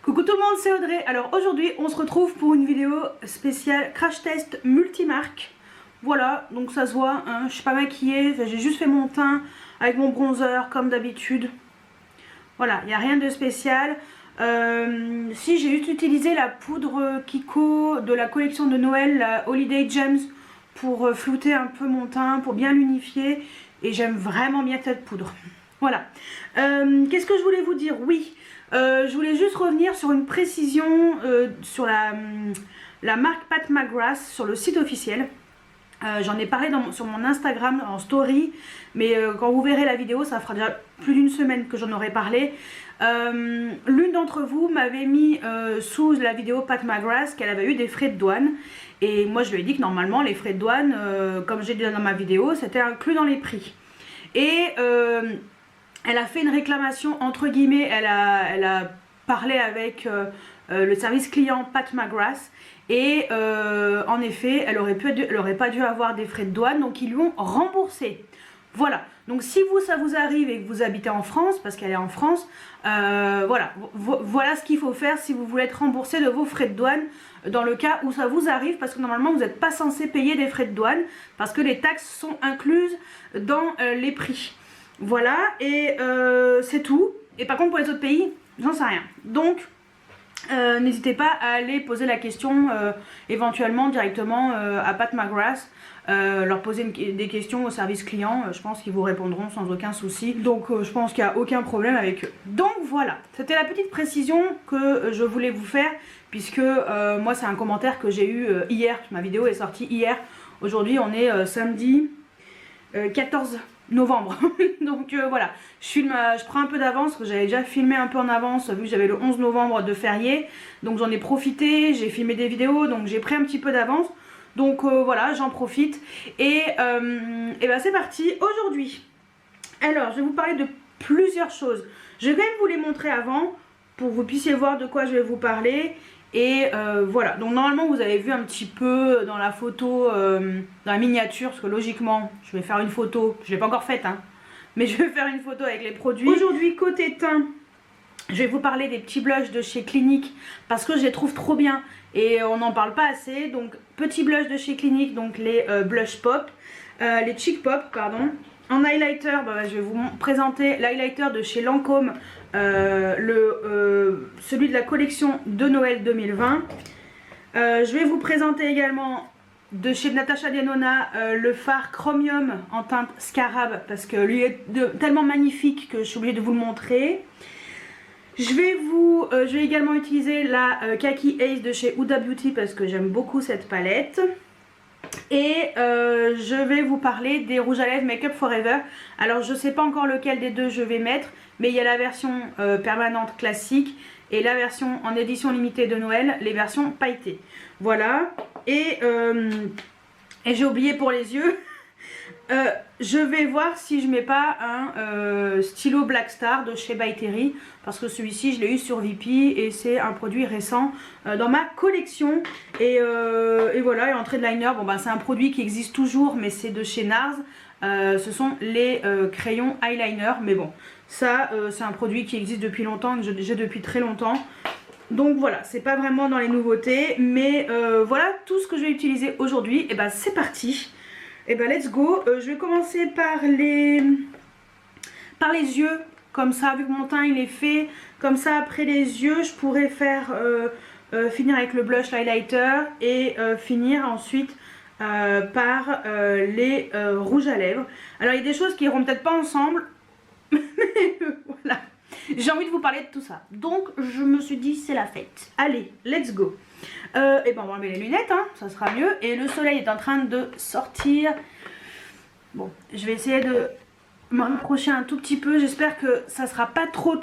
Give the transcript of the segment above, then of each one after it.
Coucou tout le monde, c'est Audrey. Alors aujourd'hui on se retrouve pour une vidéo spéciale crash test multimarque. Voilà, donc ça se voit, hein, je suis pas maquillée, j'ai juste fait mon teint avec mon bronzer comme d'habitude. Voilà, il n'y a rien de spécial. Si j'ai utilisé la poudre Kiko de la collection de Noël, la Holiday Gems, pour flouter un peu mon teint, pour bien l'unifier. Et j'aime vraiment bien cette poudre. Voilà. Qu'est-ce que je voulais vous dire? Oui, je voulais juste revenir sur une précision sur la marque Pat McGrath sur le site officiel. J'en ai parlé sur mon Instagram en story, mais quand vous verrez la vidéo, ça fera déjà plus d'une semaine que j'en aurai parlé. L'une d'entre vous m'avait mis sous la vidéo Pat McGrath qu'elle avait eu des frais de douane. Et moi je lui ai dit que normalement les frais de douane, comme j'ai dit dans ma vidéo, c'était inclus dans les prix. Et elle a fait une réclamation entre guillemets, elle a parlé avec le service client Pat McGrath. Et en effet, elle aurait pas dû avoir des frais de douane, donc ils lui ont remboursé. Voilà, donc si ça vous arrive et que vous habitez en France, parce qu'elle est en France, voilà ce qu'il faut faire si vous voulez être remboursé de vos frais de douane dans le cas où ça vous arrive, parce que normalement vous n'êtes pas censé payer des frais de douane, parce que les taxes sont incluses dans les prix. Voilà, et c'est tout. Et par contre pour les autres pays, j'en sais rien. Donc n'hésitez pas à aller poser la question éventuellement directement à Pat McGrath, leur poser des questions au service client, je pense qu'ils vous répondront sans aucun souci. Donc je pense qu'il n'y a aucun problème avec eux. Donc voilà, c'était la petite précision que je voulais vous faire, puisque moi c'est un commentaire que j'ai eu hier, ma vidéo est sortie hier. Aujourd'hui on est samedi 14 novembre. Donc voilà, je prends un peu d'avance parce que j'avais déjà filmé un peu en avance vu que j'avais le 11 novembre de férié. Donc j'en ai profité, j'ai filmé des vidéos, donc j'ai pris un petit peu d'avance. Donc voilà, j'en profite. Et ben c'est parti aujourd'hui. Alors je vais vous parler de plusieurs choses. Je vais quand même vous les montrer avant pour que vous puissiez voir de quoi je vais vous parler. Et voilà, donc normalement vous avez vu un petit peu dans la photo, dans la miniature, parce que logiquement je vais faire une photo, je l'ai pas encore faite hein, mais je vais faire une photo avec les produits. Aujourd'hui côté teint, je vais vous parler des petits blushs de chez Clinique, parce que je les trouve trop bien et on n'en parle pas assez. Donc petits blushs de chez Clinique, donc les blush pop, les cheek pop pardon. En highlighter, je vais vous présenter l'highlighter de chez Lancôme, celui de la collection de Noël 2020. Je vais vous présenter également de chez Natasha Denona le fard Chromium en teinte Scarab, parce que lui est tellement magnifique que je suis obligée de vous le montrer. Je vais également utiliser la Kaki Ace de chez Huda Beauty parce que j'aime beaucoup cette palette. Et je vais vous parler des rouges à lèvres Make Up Forever. Alors je sais pas encore lequel des deux je vais mettre, mais il y a la version permanente classique et la version en édition limitée de Noël, les versions pailletées. Voilà, et j'ai oublié pour les yeux. Je vais voir si je mets pas un stylo Black Star de chez By Terry, parce que celui-ci je l'ai eu sur VP et c'est un produit récent dans ma collection. Et voilà, et entrée de liner, bon c'est un produit qui existe toujours, mais c'est de chez NARS. Ce sont les crayons eyeliner, mais bon, ça c'est un produit qui existe depuis longtemps, que j'ai depuis très longtemps. Donc voilà, c'est pas vraiment dans les nouveautés, mais voilà tout ce que je vais utiliser aujourd'hui. Et c'est parti. Et let's go. Je vais commencer par les yeux, comme ça, vu que mon teint il est fait, comme ça après les yeux je pourrais faire finir avec le blush, l'highlighter et finir ensuite par les rouges à lèvres. Alors il y a des choses qui iront peut-être pas ensemble, mais voilà, j'ai envie de vous parler de tout ça, donc je me suis dit c'est la fête. Allez, let's go. Et on va enlever les lunettes, hein, ça sera mieux. Et le soleil est en train de sortir. Bon, je vais essayer de me rapprocher un tout petit peu. J'espère que ça sera pas trop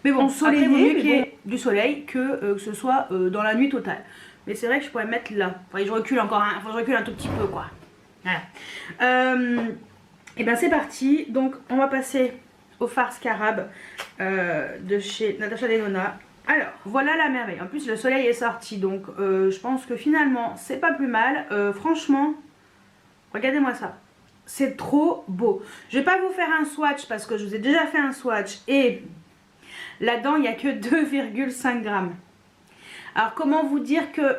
mais bon, ensoleillé, après, mieux qu'il y ait du soleil que ce soit dans la nuit totale. Mais c'est vrai que je pourrais me mettre là. Faudrait que je recule encore faut que je recule un tout petit peu quoi. Voilà. Et c'est parti. Donc on va passer au fard Scarab de chez Natasha Denona. Alors voilà la merveille, en plus le soleil est sorti, donc je pense que finalement c'est pas plus mal. Franchement, regardez-moi ça, c'est trop beau. Je vais pas vous faire un swatch parce que je vous ai déjà fait un swatch et Là-dedans, il n'y a que 2,5 grammes. Alors, comment vous dire que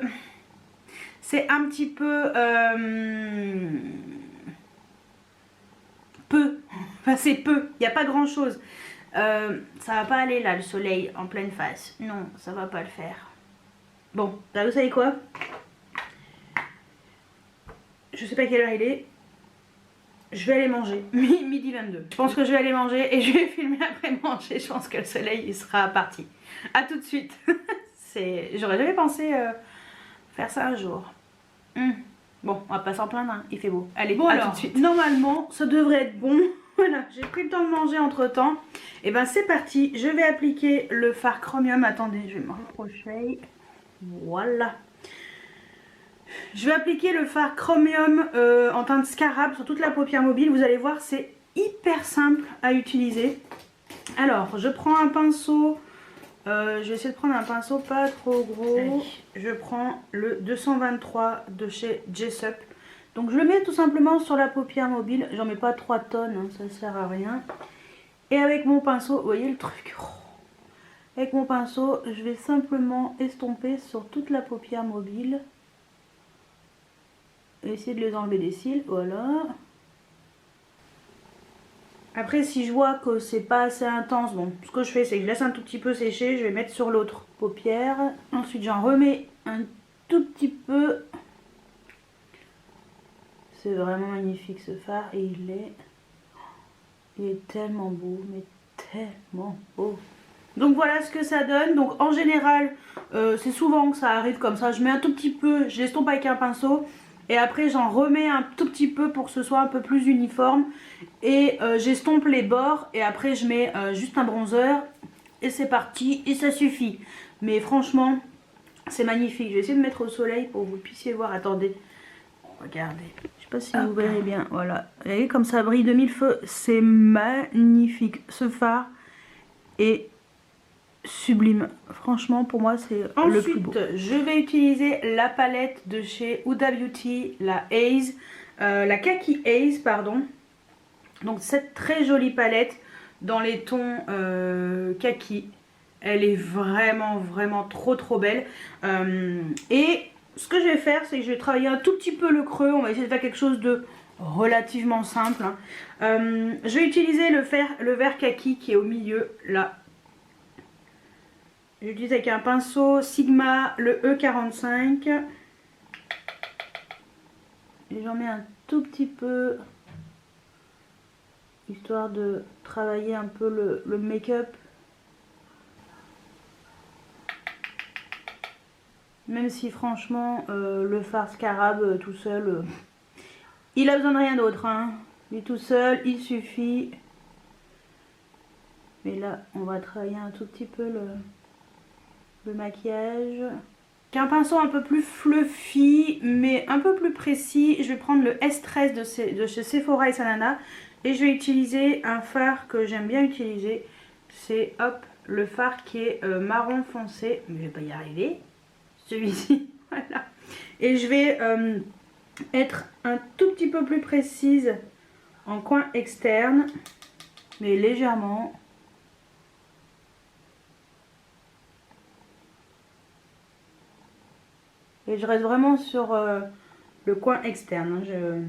c'est un petit peu peu. Enfin, c'est peu. Il n'y a pas grand-chose. Ça va pas aller là, le soleil en pleine face. Non, ça va pas le faire. Bon, là, vous savez quoi? Je sais pas quelle heure il est. Je vais aller manger. Midi 22. Je pense que je vais aller manger et je vais filmer après manger. Je pense que le soleil il sera parti. A tout de suite. J'aurais jamais pensé faire ça un jour. Bon, on va pas s'en plaindre, hein. Il fait beau. Allez, bon, alors, tout de suite. Normalement, ça devrait être bon. Voilà, j'ai pris le temps de manger entre temps. Et ben c'est parti. Je vais appliquer le fard chromium. Attendez, je vais me rapprocher. Voilà. Je vais appliquer le fard chromium en teinte scarab sur toute la paupière mobile. Vous allez voir, c'est hyper simple à utiliser. Alors, je prends un pinceau. Je vais essayer de prendre un pinceau pas trop gros. Allez. Je prends le 223 de chez Jessup. Donc je le mets tout simplement sur la paupière mobile. J'en mets pas 3 tonnes, hein, ça sert à rien. Et avec mon pinceau, vous voyez le truc. Avec mon pinceau, je vais simplement estomper sur toute la paupière mobile. Essayer de les enlever des cils, voilà. Après, si je vois que c'est pas assez intense, bon, ce que je fais, c'est que je laisse un tout petit peu sécher. Je vais mettre sur l'autre paupière. Ensuite, j'en remets un tout petit peu. C'est vraiment magnifique ce fard et il est tellement beau, mais tellement beau. Donc voilà ce que ça donne. Donc en général, c'est souvent que ça arrive comme ça. Je mets un tout petit peu, je l'estompe avec un pinceau. Et après j'en remets un tout petit peu pour que ce soit un peu plus uniforme. Et j'estompe les bords. Et après je mets juste un bronzer. Et c'est parti. Et ça suffit. Mais franchement, c'est magnifique. Je vais essayer de mettre au soleil pour que vous puissiez voir. Attendez. Regardez. Je sais pas si vous verrez bien. Voilà. Vous voyez comme ça brille de mille feux. C'est magnifique. Ce fard est sublime. Franchement, pour moi, c'est le plus beau. Ensuite, je vais utiliser la palette de chez Huda Beauty, la Haze, la Kaki Haze, pardon. Donc, cette très jolie palette dans les tons kaki. Elle est vraiment, vraiment trop belle. Et ce que je vais faire, c'est que je vais travailler un tout petit peu le creux. On va essayer de faire quelque chose de relativement simple. Je vais utiliser le vert kaki qui est au milieu, là. J'utilise avec un pinceau Sigma, le E45. Et j'en mets un tout petit peu, histoire de travailler un peu le make-up. Même si franchement, le fard scarab tout seul, il a besoin de rien d'autre. Hein. Lui tout seul, il suffit. Mais là, on va travailler un tout petit peu le maquillage. Avec un pinceau un peu plus fluffy, mais un peu plus précis, je vais prendre le S13 de chez Sephora et Sanana. Et je vais utiliser un fard que j'aime bien utiliser. C'est, hop, le fard qui est marron foncé. Mais je vais pas y arriver. Celui-ci, voilà. Et je vais être un tout petit peu plus précise en coin externe, mais légèrement. Et je reste vraiment sur le coin externe. Hein.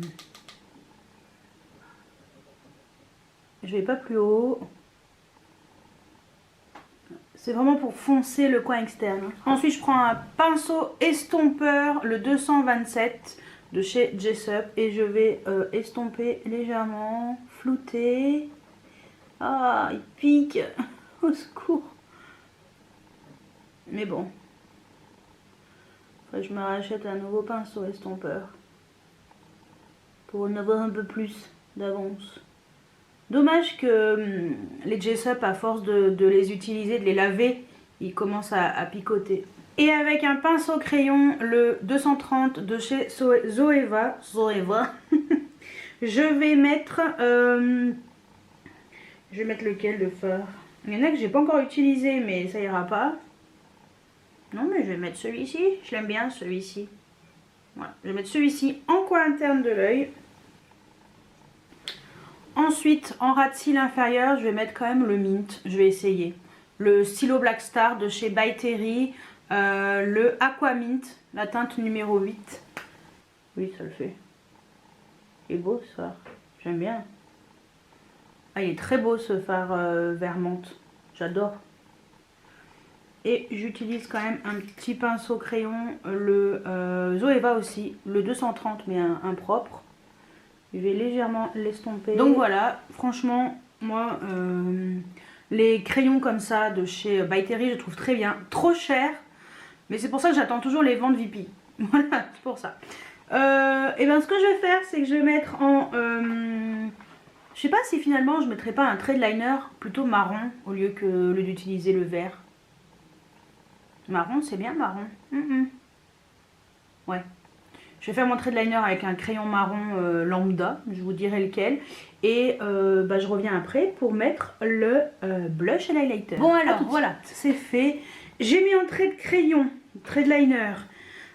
Je vais pas plus haut. C'est vraiment pour foncer le coin externe. Ensuite, je prends un pinceau estompeur, le 227 de chez Jessup. Et je vais estomper légèrement, flouter. Ah, il pique. Au secours. Mais bon. Après, je me rachète un nouveau pinceau estompeur. Pour en avoir un peu plus d'avance. Dommage que les Jessup, à force de les utiliser, de les laver, ils commencent à picoter. Et avec un pinceau crayon, le 230 de chez Zoeva, je vais mettre lequel de fard? Il y en a que j'ai pas encore utilisé, mais ça ira pas. Non, mais je vais mettre celui-ci. Je l'aime bien, celui-ci. Voilà, je vais mettre celui-ci en coin interne de l'œil. Ensuite, en ras de cils inférieur, je vais mettre quand même le mint. Je vais essayer. le stylo Black Star de chez By Terry, le Aqua Mint, la teinte numéro 8. Oui, ça le fait. Il est beau ce phare, j'aime bien. Ah, il est très beau ce phare vert menthe, j'adore. Et j'utilise quand même un petit pinceau crayon, le Zoeva aussi, le 230 mais un propre. Je vais légèrement l'estomper. Donc voilà, franchement, moi, les crayons comme ça de chez By Terry, je trouve très bien. Trop cher, mais c'est pour ça que j'attends toujours les ventes VP. Voilà, c'est pour ça. Et bien ce que je vais faire, c'est que je vais mettre en... je sais pas si finalement je mettrai pas un trade liner plutôt marron au lieu d'utiliser le vert. Marron, c'est bien marron. Ouais. Je vais faire mon trade liner avec un crayon marron lambda, je vous dirai lequel. Et je reviens après pour mettre le blush et l'highlighter. Bon alors, voilà, c'est fait. J'ai mis en trade crayon, trade liner,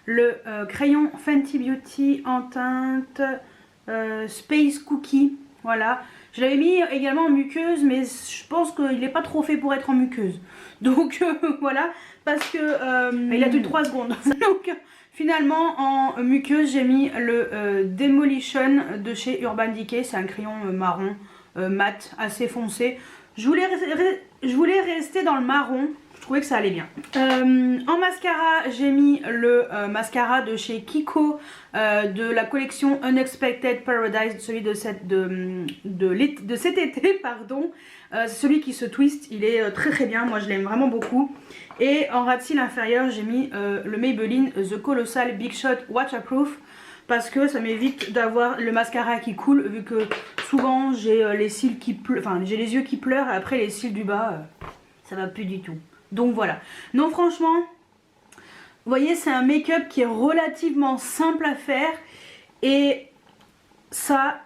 le crayon Fenty Beauty en teinte Space Cookie. Voilà. Je l'avais mis également en muqueuse, mais je pense qu'il n'est pas trop fait pour être en muqueuse. Donc voilà, parce que il a tenu 3 secondes. Donc finalement en muqueuse j'ai mis le Demolition de chez Urban Decay. C'est un crayon marron mat assez foncé. Je voulais rester dans le marron. Je trouvais que ça allait bien. En mascara, j'ai mis le mascara de chez Kiko de la collection Unexpected Paradise, celui de cet été, pardon. C'est celui qui se twist, il est très très bien, moi je l'aime vraiment beaucoup. Et en ras de cils inférieur, j'ai mis le Maybelline The Colossal Big Shot Waterproof, parce que ça m'évite d'avoir le mascara qui coule, vu que souvent j'ai les cils qui pleurent, enfin j'ai les yeux qui pleurent, et après les cils du bas, ça va plus du tout. Donc voilà. Non, franchement, vous voyez, c'est un make-up qui est relativement simple à faire. Et ça,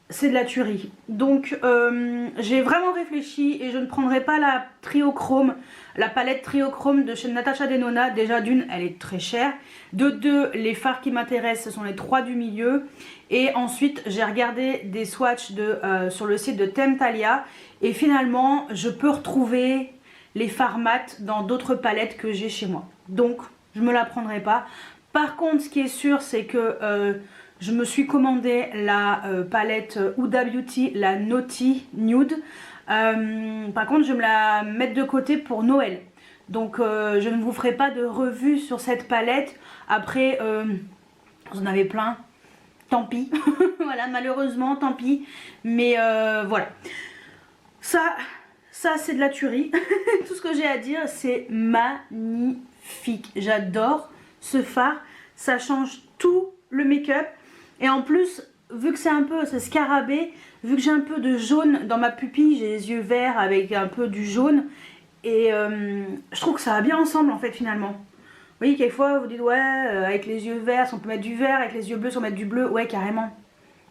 c'est de la tuerie. Donc j'ai vraiment réfléchi et je ne prendrai pas la Triochrome, la palette Triochrome de chez Natasha Denona. Déjà d'une, elle est très chère. De deux, les fards qui m'intéressent, ce sont les 3 du milieu. Et ensuite, j'ai regardé des swatchs sur le site de Temptalia. Et finalement, je peux retrouver les fards mat dans d'autres palettes que j'ai chez moi. Donc je me la prendrai pas. Par contre, ce qui est sûr, c'est que je me suis commandé la palette Huda Beauty, la Naughty Nude. Par contre, je vais me la mettre de côté pour Noël. Donc je ne vous ferai pas de revue sur cette palette. Après, vous en avez plein. Tant pis. Voilà, malheureusement, tant pis. Mais voilà. Ça c'est de la tuerie. Tout ce que j'ai à dire, c'est magnifique. J'adore ce phare. Ça change tout le make-up. Et en plus, vu que c'est scarabée, vu que j'ai un peu de jaune dans ma pupille, j'ai les yeux verts avec un peu du jaune. Et je trouve que ça va bien ensemble en fait finalement. Vous voyez, quelquefois vous dites ouais, avec les yeux verts, si on peut mettre du vert, avec les yeux bleus, si on peut mettre du bleu. Ouais, carrément.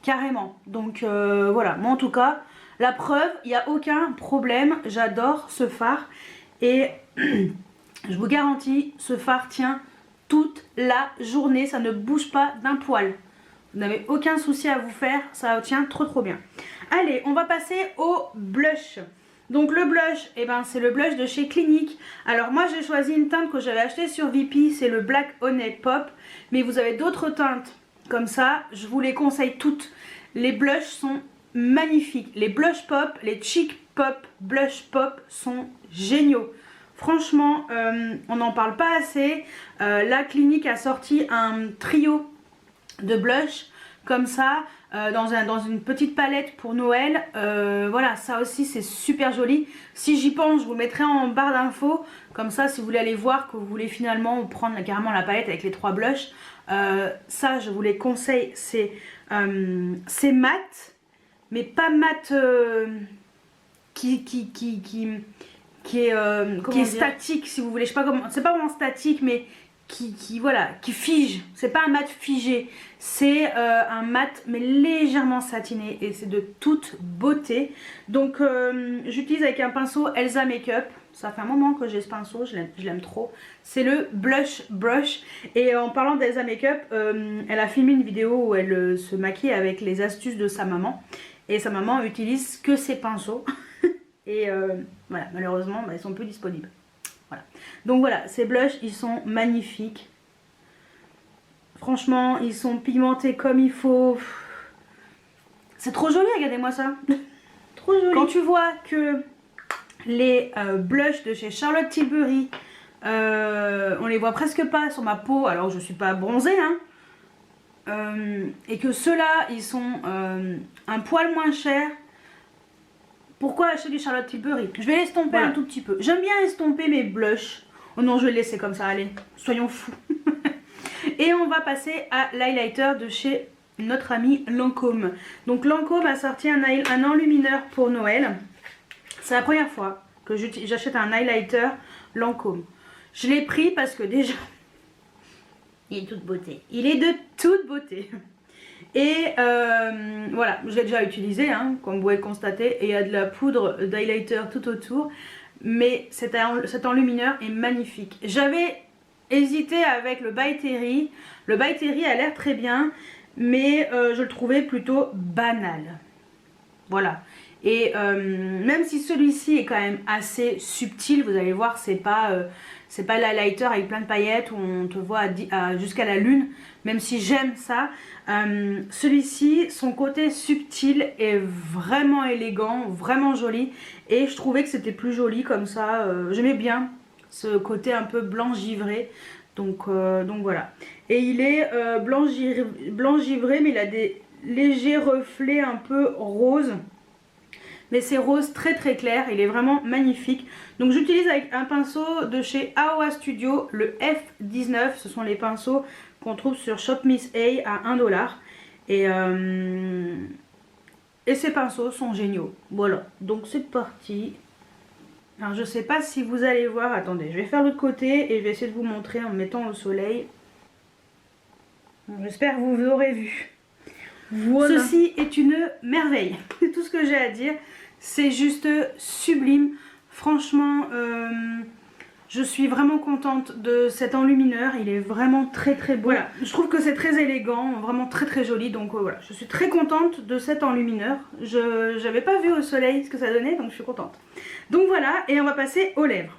Carrément. Donc voilà, moi en tout cas... La preuve, il n'y a aucun problème, j'adore ce phare et je vous garantis, ce phare tient toute la journée, ça ne bouge pas d'un poil. Vous n'avez aucun souci à vous faire, ça tient trop bien. Allez, on va passer au blush. Donc le blush, c'est le blush de chez Clinique. Alors moi j'ai choisi une teinte que j'avais achetée sur VP, c'est le Black Honey Pop. Mais vous avez d'autres teintes comme ça, je vous les conseille toutes. Les blushs sont magnifiques. Les blush pop, les cheek pop, blush pop sont géniaux. Franchement, on n'en parle pas assez. La Clinique a sorti un trio de blush comme ça, dans une petite palette pour Noël. Voilà, ça aussi c'est super joli. Si j'y pense, je vous le mettrai en barre d'infos. Comme ça, si vous voulez aller voir, que vous voulez finalement prendre carrément la palette avec les 3 blushs. Ça, je vous les conseille. C'est mat. Mais pas mat qui est statique, si vous voulez. Je sais pas comment, c'est pas vraiment statique, mais qui fige. C'est pas un mat figé, c'est un mat mais légèrement satiné et c'est de toute beauté. Donc j'utilise avec un pinceau Elsa Makeup. Ça fait un moment que j'ai ce pinceau, je l'aime trop. C'est le Blush Brush. Et en parlant d'Elsa Makeup, elle a filmé une vidéo où elle se maquille avec les astuces de sa maman. Et sa maman utilise que ses pinceaux. Et voilà, malheureusement, bah, ils sont plus disponibles. Voilà. Donc voilà, ces blushs, ils sont magnifiques. Franchement, ils sont pigmentés comme il faut. C'est trop joli, regardez-moi ça. Trop joli. Quand tu vois que les blushs de chez Charlotte Tilbury, on les voit presque pas sur ma peau, alors je suis pas bronzée, hein. Et que ceux-là, ils sont un poil moins chers. Pourquoi acheter du Charlotte Tilbury? Je vais l'estomper un tout petit peu. J'aime bien estomper mes blushs. Oh non, je vais le laisser comme ça, allez, soyons fous. Et on va passer à l'highlighter de chez notre ami Lancôme. Donc Lancôme a sorti un enlumineur pour Noël. C'est la première fois que j'achète un highlighter Lancôme. Je l'ai pris parce que déjà, il est de toute beauté. Il est de toute beauté. Et voilà, je l'ai déjà utilisé, hein, comme vous pouvez le constater. Et il y a de la poudre d'highlighter tout autour. Mais cet enlumineur est magnifique. J'avais hésité avec le By Terry. Le By Terry a l'air très bien, mais je le trouvais plutôt banal. Voilà. Et même si celui-ci est quand même assez subtil, vous allez voir, c'est pas l'highlighter avec plein de paillettes où on te voit jusqu'à la lune, même si j'aime ça. Celui-ci, son côté subtil est vraiment élégant, vraiment joli, et je trouvais que c'était plus joli comme ça. J'aimais bien ce côté un peu blanc givré, donc voilà. Et il est blanc givré, mais il a des légers reflets un peu roses. Mais c'est rose très très clair, il est vraiment magnifique. Donc j'utilise avec un pinceau de chez Aowa Studio, le F19. Ce sont les pinceaux qu'on trouve sur Shop Miss A à 1 $. Et ces pinceaux sont géniaux. Voilà, donc c'est parti. Alors je sais pas si vous allez voir, attendez, je vais faire l'autre côté et je vais essayer de vous montrer en me mettant au soleil. J'espère que vous aurez vu. Voilà. Ceci est une merveille, c'est tout ce que j'ai à dire, c'est juste sublime. Franchement, je suis vraiment contente de cet enlumineur, il est vraiment très très beau. Voilà, je trouve que c'est très élégant, vraiment très très joli, donc voilà, je suis très contente de cet enlumineur. Je n'avais pas vu au soleil ce que ça donnait, donc je suis contente. Donc voilà, et on va passer aux lèvres.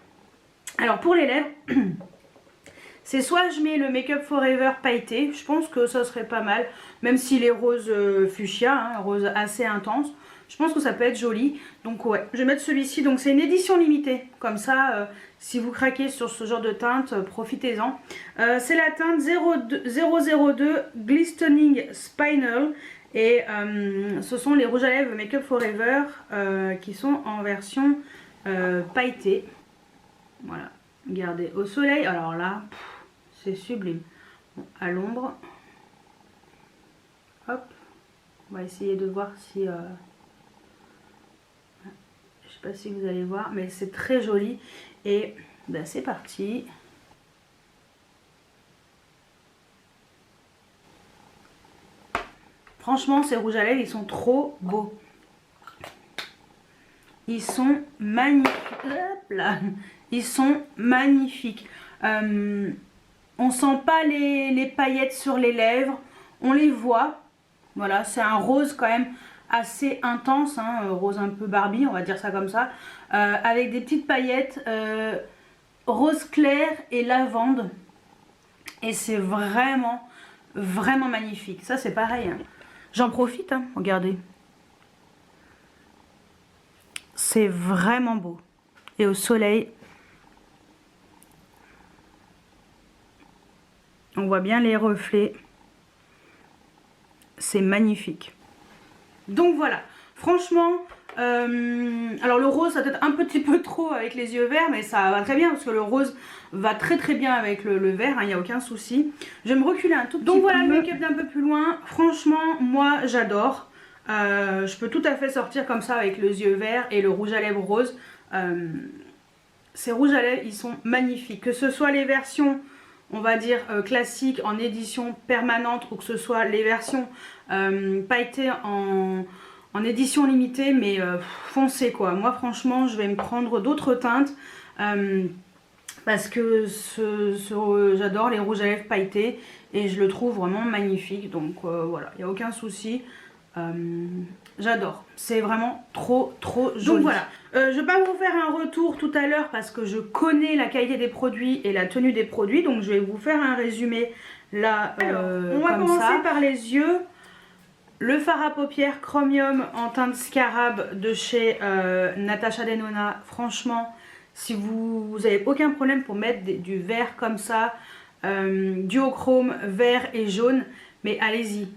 Alors pour les lèvres... c'est soit je mets le Make Up Forever pailleté, je pense que ça serait pas mal, même s'il est rose fuchsia, hein, rose assez intense, je pense que ça peut être joli. Donc ouais, je vais mettre celui-ci, donc c'est une édition limitée, comme ça, si vous craquez sur ce genre de teinte, profitez-en. C'est la teinte 002 Glistening Spinel, et ce sont les rouges à lèvres Make Up Forever qui sont en version pailletée. Voilà, regardez, au soleil, alors là... c'est sublime. Bon, à l'ombre, hop, on va essayer de voir si je sais pas si vous allez voir, mais c'est très joli. Et ben, c'est parti. Franchement, ces rouges à lèvres, ils sont trop beaux. Ils sont magnifiques. Hop là. Ils sont magnifiques. On sent pas les paillettes sur les lèvres, on les voit. Voilà, c'est un rose quand même assez intense, hein, rose un peu Barbie, on va dire ça comme ça, avec des petites paillettes rose clair et lavande. Et c'est vraiment, vraiment magnifique. Ça c'est pareil, hein. J'en profite, hein, regardez. C'est vraiment beau. Et au soleil... on voit bien les reflets. C'est magnifique. Donc voilà. Franchement, alors le rose, ça peut être un petit peu trop avec les yeux verts, mais ça va très bien parce que le rose va très très bien avec le vert, il n'y a aucun souci. Je vais me reculer un tout petit peu. Donc voilà, le make-up d'un peu plus loin. Franchement, moi j'adore. Je peux tout à fait sortir comme ça avec les yeux verts et le rouge à lèvres rose. Ces rouges à lèvres, ils sont magnifiques. Que ce soit les versions... on va dire classique en édition permanente, ou que ce soit les versions pailletées en édition limitée, mais foncées quoi. Moi franchement je vais me prendre d'autres teintes parce que j'adore les rouges à lèvres pailletés et je le trouve vraiment magnifique. Donc voilà, il n'y a aucun souci. J'adore, c'est vraiment trop joli. Donc voilà, je vais pas vous faire un retour tout à l'heure parce que je connais la qualité des produits et la tenue des produits, donc je vais vous faire un résumé là. Alors, on va commencer par les yeux. Le fard à paupières Chromium en teinte scarab de chez Natasha Denona. Franchement, si vous avez aucun problème pour mettre du vert comme ça, duochrome, vert et jaune, mais allez-y.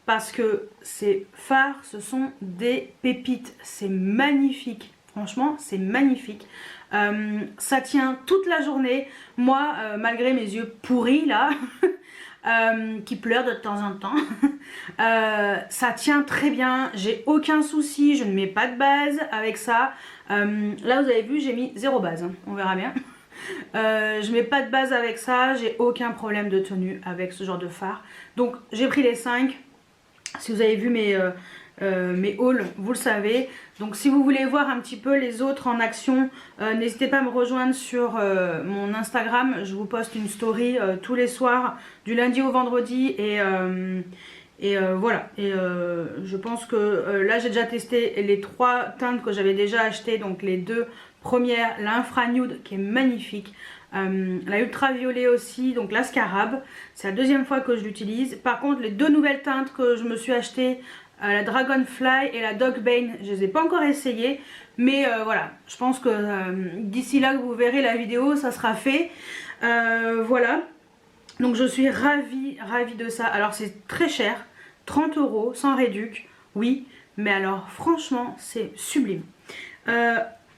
Parce que ces fards, ce sont des pépites. C'est magnifique. Franchement, c'est magnifique. Ça tient toute la journée. Moi, malgré mes yeux pourris là... qui pleure de temps en temps. Ça tient très bien, j'ai aucun souci, je ne mets pas de base avec ça. Là vous avez vu, j'ai mis 0 base, hein, on verra bien. Je mets pas de base avec ça, j'ai aucun problème de tenue avec ce genre de fard. Donc j'ai pris les 5. Si vous avez vu mes hauls, vous le savez. Donc si vous voulez voir un petit peu les autres en action, n'hésitez pas à me rejoindre sur mon Instagram. Je vous poste une story tous les soirs, du lundi au vendredi. Et voilà. Et je pense que là j'ai déjà testé les 3 teintes que j'avais déjà achetées. Donc les 2 premières, l'infra nude qui est magnifique. La ultraviolet aussi, donc la scarab, c'est la 2e fois que je l'utilise. Par contre les 2 nouvelles teintes que je me suis achetées, la Dragonfly et la Dogbane, je les ai pas encore essayées, mais voilà, je pense que d'ici là que vous verrez la vidéo, ça sera fait. Voilà, donc je suis ravie de ça. Alors c'est très cher, 30 € sans réduc, oui, mais alors franchement c'est sublime.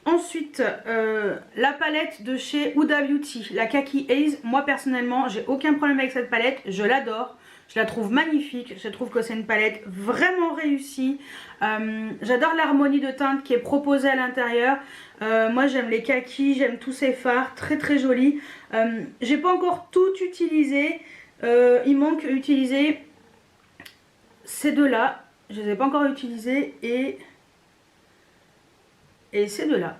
Ensuite, la palette de chez Huda Beauty, la Kaki Haze. Moi personnellement, j'ai aucun problème avec cette palette, je l'adore. Je la trouve magnifique, je trouve que c'est une palette vraiment réussie. J'adore l'harmonie de teinte qui est proposée à l'intérieur. Moi j'aime les kakis, j'aime tous ces fards, très jolis. J'ai pas encore tout utilisé, il manque utiliser ces 2 là. Je les ai pas encore utilisés et ces 2 là.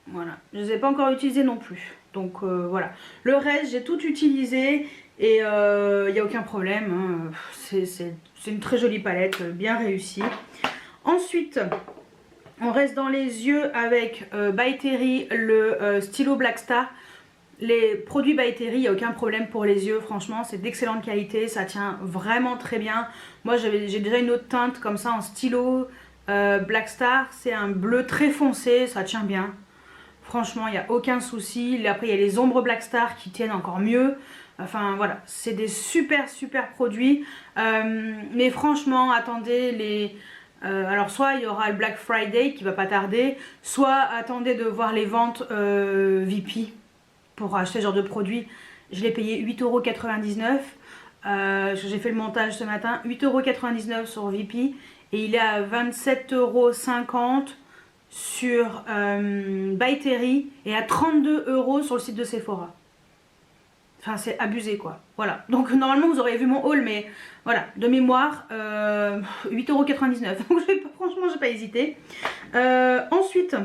Voilà, je les ai pas encore utilisés non plus. Donc voilà, le reste j'ai tout utilisé. Et il n'y a aucun problème, hein. C'est une très jolie palette, bien réussie. Ensuite, on reste dans les yeux avec By Terry, le stylo Black Star. Les produits By Terry, il n'y a aucun problème pour les yeux, franchement, c'est d'excellente qualité, ça tient vraiment très bien. Moi, j'ai déjà une autre teinte comme ça en stylo Black Star, c'est un bleu très foncé, ça tient bien. Franchement, il n'y a aucun souci. Après, il y a les ombres Black Star qui tiennent encore mieux. Enfin voilà, c'est des super produits. Mais franchement, attendez les... alors soit il y aura le Black Friday qui va pas tarder, soit attendez de voir les ventes VP pour acheter ce genre de produit. Je l'ai payé 8,99 €. J'ai fait le montage ce matin, 8,99 € sur VP. Et il est à 27,50 € sur By Terry et à 32 € sur le site de Sephora. Enfin c'est abusé quoi, voilà. Donc normalement vous auriez vu mon haul, mais voilà, de mémoire, 8,99 €. Donc franchement j'ai pas hésité. Ensuite,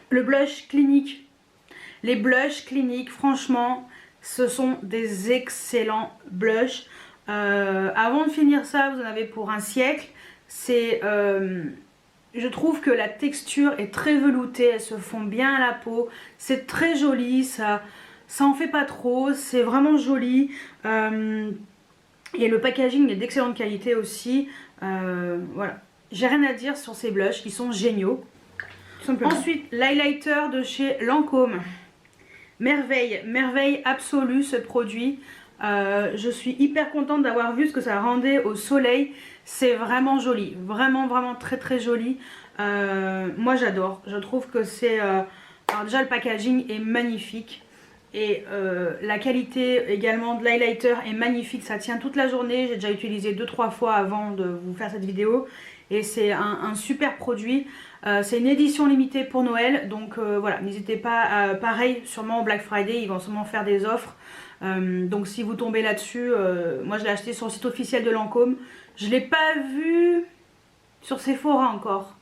le blush clinique. Les blushs cliniques, franchement, ce sont des excellents blushs. Avant de finir ça, vous en avez pour un siècle. C'est... je trouve que la texture est très veloutée, elles se font bien à la peau. C'est très joli, ça en fait pas trop, c'est vraiment joli. Et le packaging est d'excellente qualité aussi. Voilà, j'ai rien à dire sur ces blushs, ils sont géniaux. Ensuite, l'highlighter de chez Lancôme. Merveille absolue ce produit. Je suis hyper contente d'avoir vu ce que ça rendait au soleil. C'est vraiment joli, vraiment très joli. Moi j'adore, je trouve que c'est... alors déjà le packaging est magnifique. Et la qualité également de l'highlighter est magnifique, ça tient toute la journée. J'ai déjà utilisé 2-3 fois avant de vous faire cette vidéo. Et c'est un super produit. C'est une édition limitée pour Noël. Donc voilà, n'hésitez pas, pareil, sûrement au Black Friday, ils vont sûrement faire des offres. Donc si vous tombez là-dessus, moi je l'ai acheté sur le site officiel de Lancôme. Je ne l'ai pas vu sur Sephora encore.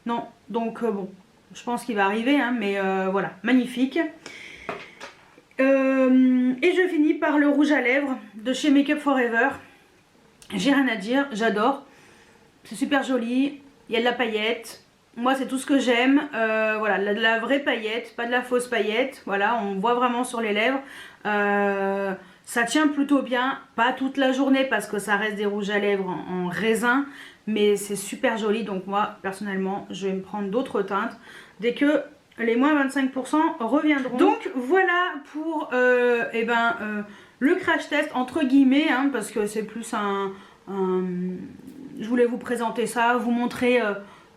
Non, donc bon, je pense qu'il va arriver, hein, mais voilà, magnifique. Et je finis par le rouge à lèvres de chez Make Up For Ever. J'ai rien à dire, j'adore. c'est super joli, il y a de la paillette. Moi c'est tout ce que j'aime, voilà, de la vraie paillette, pas de la fausse paillette, voilà, on voit vraiment sur les lèvres. Ça tient plutôt bien, pas toute la journée parce que ça reste des rouges à lèvres en raisin, mais c'est super joli, donc moi personnellement je vais me prendre d'autres teintes dès que les moins 25% reviendront. Donc voilà pour le crash test entre guillemets, hein, parce que c'est plus je voulais vous présenter ça, vous montrer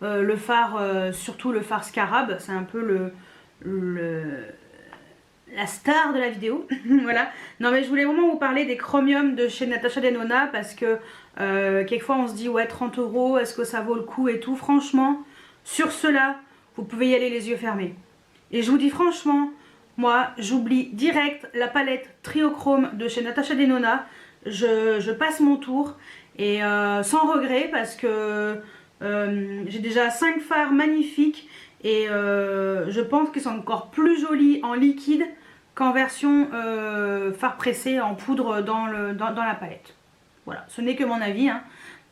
le phare, surtout le phare Scarab, c'est un peu la star de la vidéo. Voilà. Non mais je voulais vraiment vous parler des chromiums de chez Natasha Denona parce que quelquefois on se dit ouais 30 €, est-ce que ça vaut le coup et tout. Franchement, sur cela, vous pouvez y aller les yeux fermés. Et je vous dis franchement, moi j'oublie direct la palette Triochrome de chez Natasha Denona. Je passe mon tour et sans regret parce que j'ai déjà 5 fards magnifiques et je pense qu'ils sont encore plus jolis en liquide qu'en version fard pressé en poudre dans la palette. Voilà, ce n'est que mon avis, hein,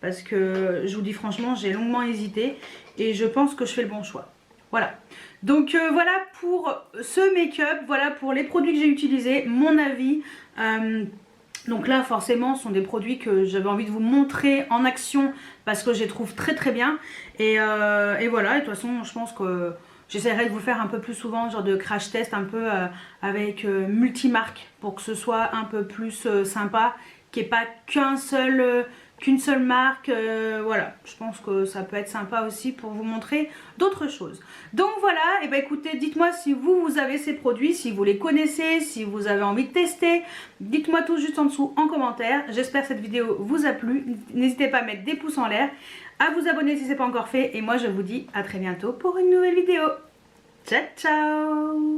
parce que je vous dis franchement, j'ai longuement hésité et je pense que je fais le bon choix. Voilà, donc voilà pour ce make-up, voilà pour les produits que j'ai utilisés, mon avis. Donc là forcément ce sont des produits que j'avais envie de vous montrer en action parce que je les trouve très très bien. Et voilà, et de toute façon je pense que j'essaierai de vous faire un peu plus souvent genre de crash test un peu avec multimarques pour que ce soit un peu plus sympa, qu'il n'y ait pas qu'une seule marque, voilà, je pense que ça peut être sympa aussi pour vous montrer d'autres choses. Donc voilà, et ben écoutez, dites-moi si vous avez ces produits, si vous les connaissez, si vous avez envie de tester, dites-moi tout juste en dessous en commentaire. J'espère que cette vidéo vous a plu, n'hésitez pas à mettre des pouces en l'air, à vous abonner si ce n'est pas encore fait, et moi je vous dis à très bientôt pour une nouvelle vidéo. Ciao ciao.